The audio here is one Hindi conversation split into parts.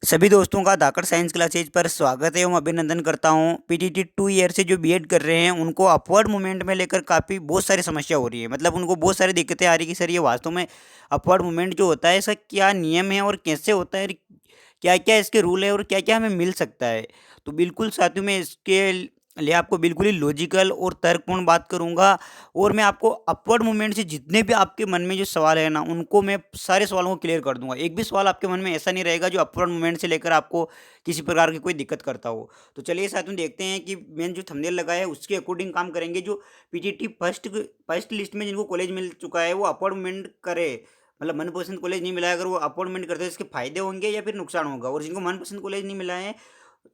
सभी दोस्तों का धाकड़ साइंस क्लासेज पर स्वागत है एवं अभिनंदन करता हूं। पीटीटी 2 ईयर से जो बीएड कर रहे हैं उनको अपवर्ड मूवमेंट में लेकर काफ़ी बहुत सारी समस्या हो रही है। मतलब उनको बहुत सारी दिक्कतें आ रही है कि सर ये वास्तव में अपवर्ड मूवमेंट जो होता है इसका क्या नियम है और कैसे होता है, क्या क्या इसके रूल है और क्या क्या हमें मिल सकता है। तो बिल्कुल साथियों में इसके लिए आपको बिल्कुल ही लॉजिकल और तर्कपूर्ण बात करूंगा। और मैं आपको अपवर्ड मूवमेंट से जितने भी आपके मन में जो सवाल है ना उनको मैं सारे सवालों को क्लियर कर दूंगा। एक भी सवाल आपके मन में ऐसा नहीं रहेगा जो अपवर्ड मूवमेंट से लेकर आपको किसी प्रकार की कोई दिक्कत करता हो। तो चलिए साथ में देखते हैं कि मैंने जो थंबनेल लगाया है उसके अकॉर्डिंग काम करेंगे। जो पीटीटी फर्स्ट लिस्ट में जिनको कॉलेज मिल चुका है वो अपवर्ड मूवमेंट करे, मतलब मनपसंद कॉलेज नहीं मिला है, अगर वो अपॉइंटमेंट करते हैं इसके फायदे होंगे या फिर नुकसान होगा। और जिनको मनपसंद कॉलेज नहीं मिला है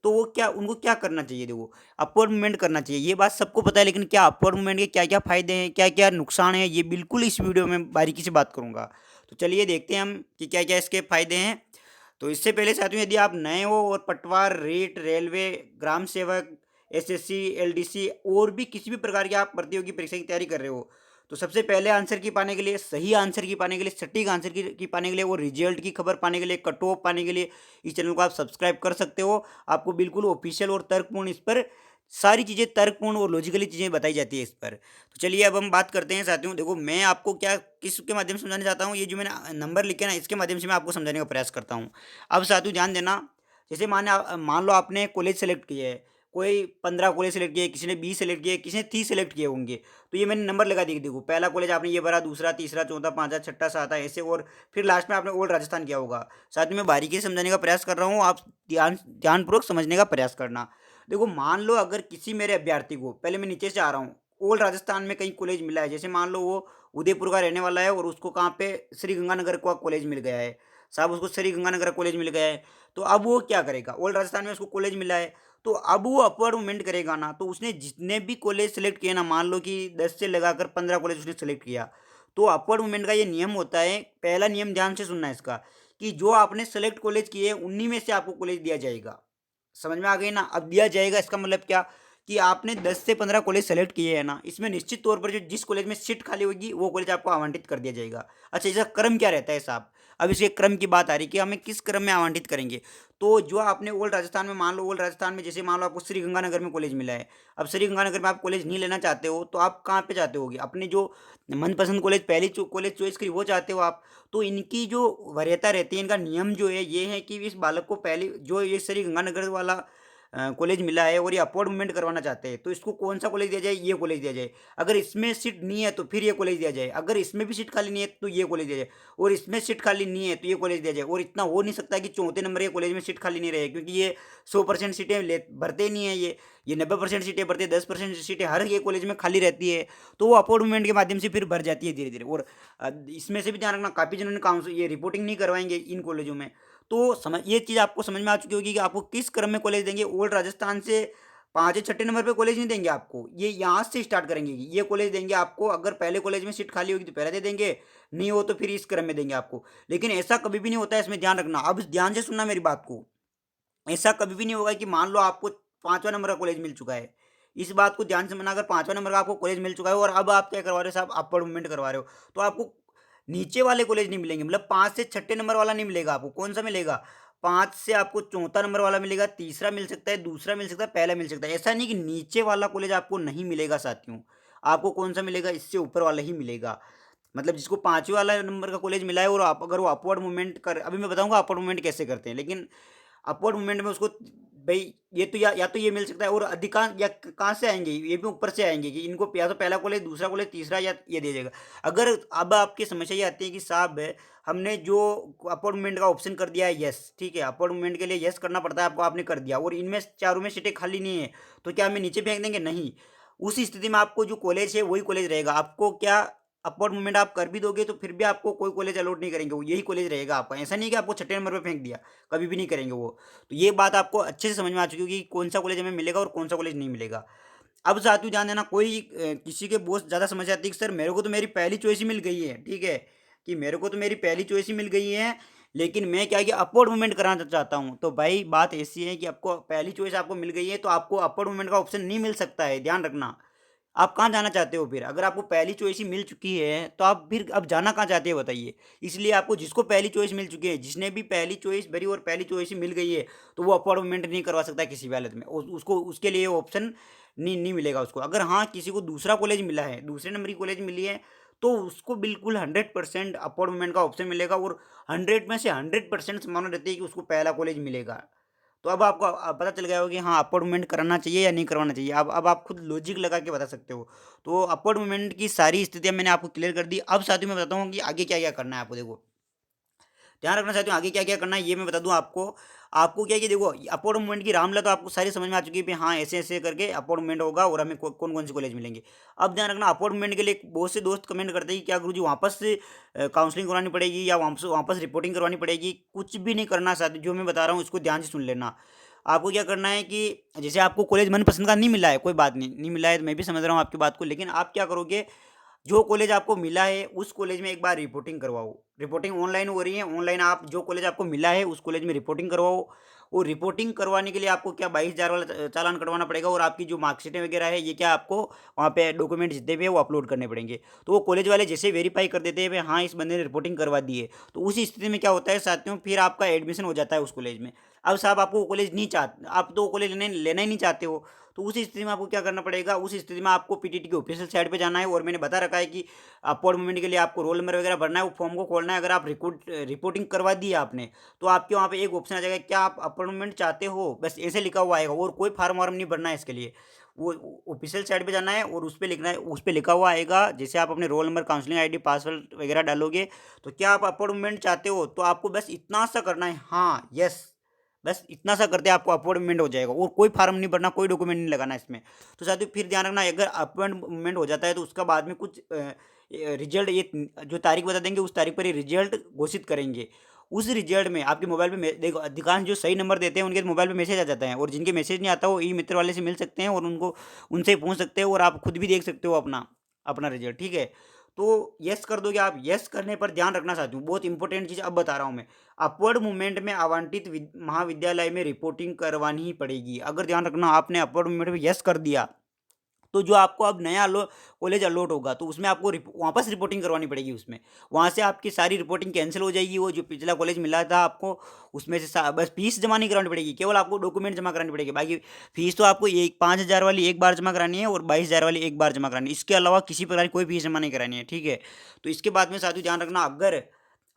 तो वो क्या उनको क्या करना चाहिए, देखो अपवर्ड मूवमेंट करना चाहिए। ये बात सबको पता है, लेकिन क्या अपवर्ड मूवमेंट के क्या क्या फायदे हैं, क्या क्या नुकसान है, ये बिल्कुल इस वीडियो में बारीकी से बात करूंगा। तो चलिए देखते हैं हम कि क्या क्या इसके फायदे हैं। तो इससे पहले साथियों यदि आप नए हो और पटवार, रेट, रेलवे, ग्राम सेवक, एसएससी, एलडीसी और भी किसी भी प्रकार की आप प्रतियोगी परीक्षा की तैयारी कर रहे हो तो सबसे पहले आंसर की पाने के लिए, सही आंसर की पाने के लिए, सटीक आंसर की पाने के लिए और रिजल्ट की खबर पाने के लिए, कट ऑफ पाने के लिए इस चैनल को आप सब्सक्राइब कर सकते हो। आपको बिल्कुल ऑफिशियल और तर्कपूर्ण इस पर सारी चीज़ें तर्कपूर्ण और लॉजिकली चीज़ें बताई जाती है इस पर। तो चलिए अब हम बात करते हैं साथियों। देखो मैं आपको क्या किसके माध्यम से समझाना चाहता हूँ, ये जो मैंने नंबर लिखे ना इसके माध्यम से मैं आपको समझाने का प्रयास करता हूँ। अब साथियों ध्यान देना, जैसे मान लो आपने कॉलेज सेलेक्ट किया है, कोई 15 कॉलेज सेलेक्ट किए, किसी ने 20 सेलेक्ट किए, किसी ने 30 सेलेक्ट किए होंगे। तो ये मैंने नंबर लगा दिए, देखो पहला कॉलेज आपने ये भरा, दूसरा, तीसरा, चौथा, पांचवा, छठा, सातवां ऐसे, और फिर लास्ट में आपने ओल्ड राजस्थान किया होगा। साथ में मैं बारीकी से समझाने का प्रयास कर रहा हूँ, आप ध्यानपूर्वक समझने का प्रयास करना। देखो मान लो अगर किसी मेरे अभ्यर्थी को, पहले मैं नीचे से आ रहा हूँ, ओल्ड राजस्थान में कहीं कॉलेज मिला है, जैसे मान लो वो उदयपुर का रहने वाला है और उसको कहाँ पे श्री गंगानगर का कॉलेज मिल गया है, साहब उसको श्री गंगानगर कॉलेज मिल गया है। तो अब वो क्या करेगा, ओल्ड राजस्थान में उसको कॉलेज मिला है तो अब वो अपवर्ड मूवमेंट करेगा ना। तो उसने जितने भी कॉलेज सेलेक्ट किए ना, मान लो कि 10 से लगाकर 15 कॉलेज उसने सेलेक्ट किया, तो अपवर्ड मूवमेंट का ये नियम होता है। पहला नियम ध्यान से सुनना है इसका, कि जो आपने सेलेक्ट कॉलेज किए उन्हीं में से आपको कॉलेज दिया जाएगा। समझ में आ गई ना। अब दिया जाएगा इसका मतलब क्या, कि आपने 10 से 15 कॉलेज सेलेक्ट किए हैं ना, इसमें निश्चित तौर पर जो जिस कॉलेज में सीट खाली होगी वो कॉलेज आपको आवंटित कर दिया जाएगा। अच्छा इसका क्रम क्या रहता है साहब, अब इसके क्रम की बात आ रही है कि हमें किस क्रम में आवंटित करेंगे। तो जो आपने ओल्ड राजस्थान में, मान लो ओल्ड राजस्थान में जैसे मान लो आपको श्री गंगानगर में कॉलेज मिला है, अब श्री गंगानगर में आप कॉलेज नहीं लेना चाहते हो तो आप कहाँ पे चाहते होगे, अपने जो मनपसंद कॉलेज पहली कॉलेज चॉइस करी वो चाहते हो आप। तो इनकी जो वरीयता रहती है, इनका नियम जो है ये है कि इस बालक को पहले जो ये श्री गंगानगर वाला कॉलेज मिला है और ये अपवर्ड मूवमेंट करवाना चाहते हैं तो इसको कौन सा कॉलेज दिया जाए, ये कॉलेज दिया जाए। अगर इसमें सीट नहीं है तो फिर ये कॉलेज दिया जाए, अगर इसमें भी सीट खाली नहीं है तो ये कॉलेज दिया जाए, और इसमें सीट खाली नहीं है तो ये कॉलेज दिया जाए। और इतना हो नहीं सकता कि चौथे नंबर के कॉलेज में सीट खाली नहीं रहे, क्योंकि ये 100% सीटें भरते नहीं है, ये 90% सीटें भरते, 10% सीटें हर ये कॉलेज में खाली रहती है। तो वो अपवर्ड मूवमेंट के माध्यम से फिर भर जाती है धीरे धीरे। और इसमें से भी ध्यान रखना, काफ़ी जनों ने काउंसिल ये रिपोर्टिंग नहीं करवाएंगे इन कॉलेजों में। तो समझ ये चीज़ आपको समझ में आ चुकी होगी कि आपको किस क्रम में कॉलेज देंगे। ओल्ड राजस्थान से 5 या छठे नंबर पे कॉलेज नहीं देंगे आपको, ये यहाँ से स्टार्ट करेंगे कि ये कॉलेज देंगे आपको। अगर पहले कॉलेज में सीट खाली होगी तो पहले दे देंगे, नहीं हो तो फिर इस क्रम में देंगे आपको। लेकिन ऐसा कभी भी नहीं होता है, इसमें ध्यान रखना। अब ध्यान से सुनना मेरी बात को, ऐसा कभी भी नहीं होगा कि मान लो आपको 5वां नंबर का कॉलेज मिल चुका है, इस बात को ध्यान से मानना, अगर 5वां नंबर का आपको कॉलेज मिल चुका है और अब आप क्या करवा रहे हो साहब, अपवर्ड मूवमेंट करवा रहे हो, तो आपको नीचे वाले कॉलेज नहीं मिलेंगे। मतलब 5 से छठे नंबर वाला नहीं मिलेगा आपको। कौन सा मिलेगा, 5 से आपको चौथा नंबर वाला मिलेगा, तीसरा मिल सकता है, दूसरा मिल सकता है, पहला मिल सकता है। ऐसा नहीं कि नीचे वाला कॉलेज आपको नहीं मिलेगा साथियों, आपको कौन सा मिलेगा, इससे ऊपर वाला ही मिलेगा। मतलब जिसको 5वें वाला नंबर का कॉलेज मिला है और आप अगर वो अपवर्ड मूवमेंट कर, अभी मैं बताऊंगा अपवर्ड मूवमेंट कैसे करते हैं, लेकिन अपवर्ड मूवमेंट में उसको भाई ये तो या तो ये मिल सकता है, और अधिकांश या कहाँ से आएंगे, ये भी ऊपर से आएंगे कि इनको या तो पहला कॉलेज, दूसरा कॉलेज, तीसरा, या ये दे जाएगा। अगर अब आपकी समस्या ये आती है कि साहब हमने जो अपवर्ड मूवमेंट का ऑप्शन कर दिया है यस, ठीक है, अपवर्ड मूवमेंट के लिए यस करना पड़ता है आपको, आपने कर दिया और इनमें चारों में सीटें खाली नहीं है, तो क्या हमें नीचे फेंक देंगे, नहीं। उस स्थिति में आपको जो कॉलेज है वही कॉलेज रहेगा। आपको क्या अपवर्ड मूवमेंट आप कर भी दोगे तो फिर भी आपको कोई कॉलेज अलॉट नहीं करेंगे, वो यही कॉलेज रहेगा आपका। ऐसा नहीं कि आपको छठे नंबर पे फेंक दिया, कभी भी नहीं करेंगे वो। तो ये बात आपको अच्छे से समझ में आ चुकी होगी कि कौन सा कॉलेज हमें मिलेगा और कौन सा कॉलेज नहीं मिलेगा। अब साथियों ध्यान देना, कोई किसी के बहुत ज़्यादा समस्या आती है कि सर मेरे को तो मेरी पहली चॉइस ही मिल गई है, ठीक है, कि मेरे को तो मेरी पहली चॉइस ही मिल गई है, लेकिन मैं क्या कि अपवर्ड मूवमेंट कराना चाहता हूँ। तो भाई बात ऐसी है कि आपको पहली चॉइस आपको मिल गई है तो आपको अपवर्ड मूवमेंट का ऑप्शन नहीं मिल सकता है, ध्यान रखना। आप कहाँ जाना चाहते हो फिर? अगर आपको पहली चॉइस ही मिल चुकी है, तो आप फिर अब जाना कहाँ चाहते हो बताइए? इसलिए आपको जिसको पहली चॉइस मिल चुकी है, जिसने भी पहली चॉइस भरी और पहली चॉइस ही मिल गई है, तो वो अपवर्ड मूवमेंट नहीं करवा सकता किसी भी हालत में। उसको उसके लिए ऑप्शन नहीं नहीं मिलेगा उसको। अगर हाँ, किसी को दूसरा कॉलेज मिला है, दूसरे नंबर की कॉलेज मिली है, तो उसको बिल्कुल 100% अपवर्ड मूवमेंट का ऑप्शन मिलेगा और 100 में से 100% संभावना रहती है कि उसको पहला कॉलेज मिलेगा। तो अब आपको पता चल गया होगा कि हाँ, अपवर्ड मूवमेंट करना चाहिए या नहीं करवाना चाहिए। अब आप खुद लॉजिक लगा के बता सकते हो। तो अपवर्ड मूवमेंट की सारी स्थितियाँ मैंने आपको क्लियर कर दी। अब साथियों मैं बताता हूँ कि आगे क्या-क्या करना है आपको देखो। ध्यान रखना चाहते हो आगे क्या-क्या करना है ये मैं बता दूँ आपको। आपको क्या है कि देखो अपवर्ड मूवमेंट की रामलला तो आपको सारी समझ में आ चुकी है कि हाँ, ऐसे-ऐसे करके अपवर्ड मूवमेंट होगा और हमें कौन-कौन से कॉलेज मिलेंगे। अब ध्यान रखना अपवर्ड मूवमेंट के लिए बहुत से दोस्त कमेंट करते हैं कि क्या गुरुजी वापस से काउंसलिंग करवानी पड़ेगी या वापस रिपोर्टिंग करवानी पड़ेगी? कुछ भी नहीं करना साथियों, जो मैं बता रहा हूँ इसको ध्यान से सुन लेना। आपको क्या करना है कि जैसे आपको कॉलेज मनपसंद का नहीं मिला है, कोई बात नहीं, नहीं मिला है तो मैं भी समझ रहा हूँ आपकी बात को, लेकिन आप क्या करोगे जो कॉलेज आपको मिला है, उस कॉलेज में एक बार रिपोर्टिंग करवाओ। रिपोर्टिंग ऑनलाइन हो रही है, ऑनलाइन आप जो कॉलेज आपको मिला है, उस कॉलेज में रिपोर्टिंग करवाओ। और रिपोर्टिंग करवाने के लिए आपको क्या 22,000 वाला चालान कटवाना पड़ेगा और आपकी जो मार्कशीटें वगैरह है, ये क्या आपको वहाँ पे डॉक्यूमेंट जितने भी हैं, वो अपलोड करने पड़ेंगे। तो वो कॉलेज वाले जैसे वेरीफ़ाई कर देते हैं, भई हाँ, इस बंदे ने रिपोर्टिंग करवा दी है, तो उस स्थिति में क्या होता है साथियों, फिर आपका एडमिशन हो जाता है उस कॉलेज में। अब साहब आपको वो कॉलेज नहीं आप तो वो कॉलेज लेना लेना ही नहीं चाहते हो, तो उस स्थिति में आपको क्या करना पड़ेगा, उस स्थिति में आपको पीटीटी की ऑफिशियल साइट पे जाना है और मैंने बता रखा है कि अपवर्ड मूवमेंट के लिए आपको रोल नंबर वगैरह भरना है, वो फॉर्म को खोलना है। अगर आप रिपोर्टिंग करवा दी है आपने, तो आपके वहाँ पे एक ऑप्शन आ जाएगा, क्या आप अपवर्ड मूवमेंट चाहते हो? बस ऐसे लिखा हुआ आएगा और कोई फार्म-वार्म नहीं भरना है इसके लिए। वो ऑफिशियल साइट पे जाना है और उस पे लिखना है, उस पे लिखा हुआ आएगा, जैसे आप अपने roll number, counselling ID, password वगैरह डालोगे, तो क्या आप अपवर्ड मूवमेंट चाहते हो? तो आपको बस इतना सा करना है, हाँ, येस। बस इतना सा करते आपको अपवर्ड मूवमेंट हो जाएगा और कोई फार्म नहीं भरना, कोई डॉक्यूमेंट नहीं लगाना इसमें। तो साथियों फिर ध्यान रखना, अगर अपवर्ड मूवमेंट हो जाता है तो उसका बाद में कुछ रिजल्ट एक जो तारीख बता देंगे, उस तारीख पर ही रिजल्ट घोषित करेंगे। उस रिजल्ट में आपके मोबाइल पे देखो अधिकांश जो सही नंबर देते हैं उनके मोबाइल पे मैसेज आ जाता है और जिनके मैसेज नहीं आता वो ई मित्र वाले से मिल सकते हैं और उनको उनसे पूछ सकते हो और आप खुद भी देख सकते हो अपना अपना रिजल्ट, ठीक है। तो यस कर दोगे आप। यस करने पर ध्यान रखना चाहती हूँ, बहुत इंपॉर्टेंट चीज़ अब बता रहा हूँ मैं। अपवर्ड मूवमेंट में आवंटित महाविद्यालय में रिपोर्टिंग करवानी ही पड़ेगी। अगर ध्यान रखना आपने अपवर्ड मूवमेंट में यस कर दिया, तो जो आपको अब नया कॉलेज अलॉट होगा, तो उसमें आपको वापस रिपोर्टिंग करवानी पड़ेगी उसमें। वहाँ से आपकी सारी रिपोर्टिंग कैंसिल हो जाएगी, वो जो पिछला कॉलेज मिला था आपको, उसमें से बस फीस जमा नहीं करानी पड़ेगी, केवल आपको डॉक्यूमेंट जमा करानी पड़ेगी। बाकी फीस तो आपको एक 5,000 वाली एक बार जमा करानी है और 22,000 वाली एक बार जमा करानी है। इसके अलावा किसी प्रकार की कोई फीस जमा नहीं करानी है, ठीक है। तो इसके बाद में साथियों ध्यान रखना, अगर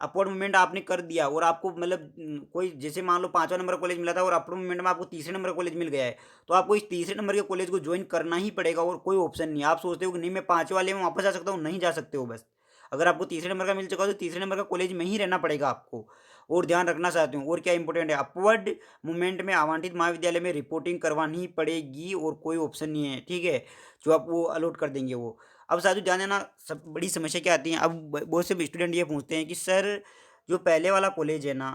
अपवर्ड मूवमेंट आपने कर दिया और आपको मतलब कोई जैसे मान लो 5वां नंबर कॉलेज मिला था और अपवर्ड मूवमेंट में आपको तीसरे नंबर कॉलेज मिल गया है, तो आपको इस तीसरे नंबर के कॉलेज को ज्वाइन करना ही पड़ेगा और कोई ऑप्शन नहीं है। आप सोचते हो कि नहीं मैं 5वें वाले में वापस जा सकता हूँ, नहीं जा सकते हो बस। अगर आपको तीसरे नंबर का मिल चुका है तो तीसरे नंबर का कॉलेज में ही रहना पड़ेगा आपको। और ध्यान रखना चाहती हूँ और क्या इंपॉर्टेंट है, अपवर्ड मूवमेंट में आवंटित महाविद्यालय में रिपोर्टिंग करवानी ही पड़ेगी और कोई ऑप्शन नहीं है, ठीक है, जो आप वो अलॉट कर देंगे वो। अब साथियों ध्यान देना, सब बड़ी समस्या क्या आती है, अब बहुत से स्टूडेंट ये पूछते हैं कि सर जो पहले वाला कॉलेज है ना,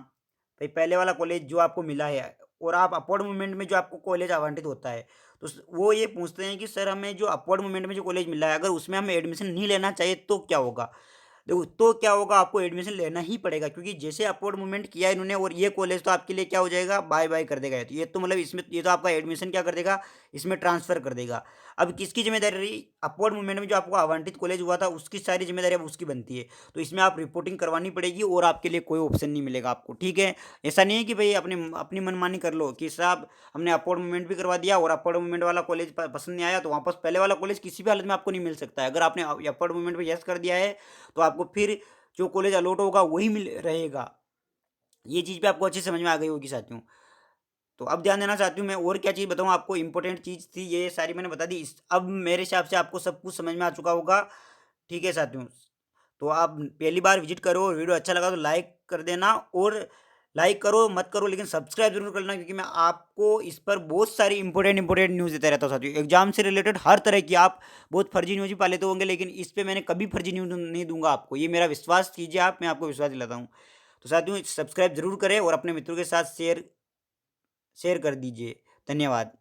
भाई पहले वाला कॉलेज जो आपको मिला है और आप अपवर्ड मूवमेंट में जो आपको कॉलेज आवंटित होता है, तो वो ये पूछते हैं कि सर हमें जो अपवर्ड मूवमेंट में जो कॉलेज मिला है, अगर उसमें हमें एडमिशन नहीं लेना चाहिए तो क्या होगा? देखो तो क्या होगा, आपको एडमिशन लेना ही पड़ेगा, क्योंकि जैसे अपवर्ड मूवमेंट किया इन्होंने और ये कॉलेज तो आपके लिए क्या हो जाएगा, बाय बाय कर देगा। ये तो मतलब इसमें ये तो आपका एडमिशन क्या कर देगा, इसमें ट्रांसफर कर देगा। अब किसकी जिम्मेदारी रही, अपवर्ड मूवमेंट में जो आपको आवंटित कॉलेज हुआ था उसकी सारी जिम्मेदारी अब उसकी बनती है। तो इसमें आप रिपोर्टिंग करवानी पड़ेगी और आपके लिए कोई ऑप्शन नहीं मिलेगा आपको, ठीक है। ऐसा नहीं है कि भाई अपनी अपनी मनमानी कर लो कि साहब हमने अपवर्ड मूवमेंट भी करवा दिया और अपवर्ड मूवमेंट वाला कॉलेज पसंद नहीं आया तो वापस पहले वाला कॉलेज किसी भी हालत में आपको नहीं मिल सकता है। अगर आपने अपवर्ड मूवमेंट में यस कर दिया है, तो आपको फिर जो कॉलेज अलॉट होगा वही मिल रहेगा। ये चीज़ भी आपको अच्छी समझ में आ गई होगी साथियों। तो अब ध्यान देना चाहती हूँ मैं, और क्या चीज़ बताऊँ आपको, इम्पोर्टेंट चीज़ थी ये सारी मैंने बता दी। अब मेरे हिसाब से आपको सब कुछ समझ में आ चुका होगा, ठीक है साथियों। तो आप पहली बार विजिट करो, वीडियो अच्छा लगा तो लाइक कर देना और लाइक करो मत करो लेकिन सब्सक्राइब जरूर कर लेना, क्योंकि मैं आपको इस पर बहुत सारी इंपॉर्टेंट न्यूज़ देता रहता हूँ साथियों। एग्जाम से रिलेटेड हर तरह की, आप बहुत फर्जी न्यूज़ ही पा लेते होंगे लेकिन इस पे मैंने कभी फर्जी न्यूज़ नहीं दूंगा आपको, ये मेरा विश्वास कीजिए आप, मैं आपको विश्वास दिलाता हूँ। तो साथियों सब्सक्राइब जरूर करें और अपने मित्रों के साथ शेयर शेयर कर दीजिए। धन्यवाद।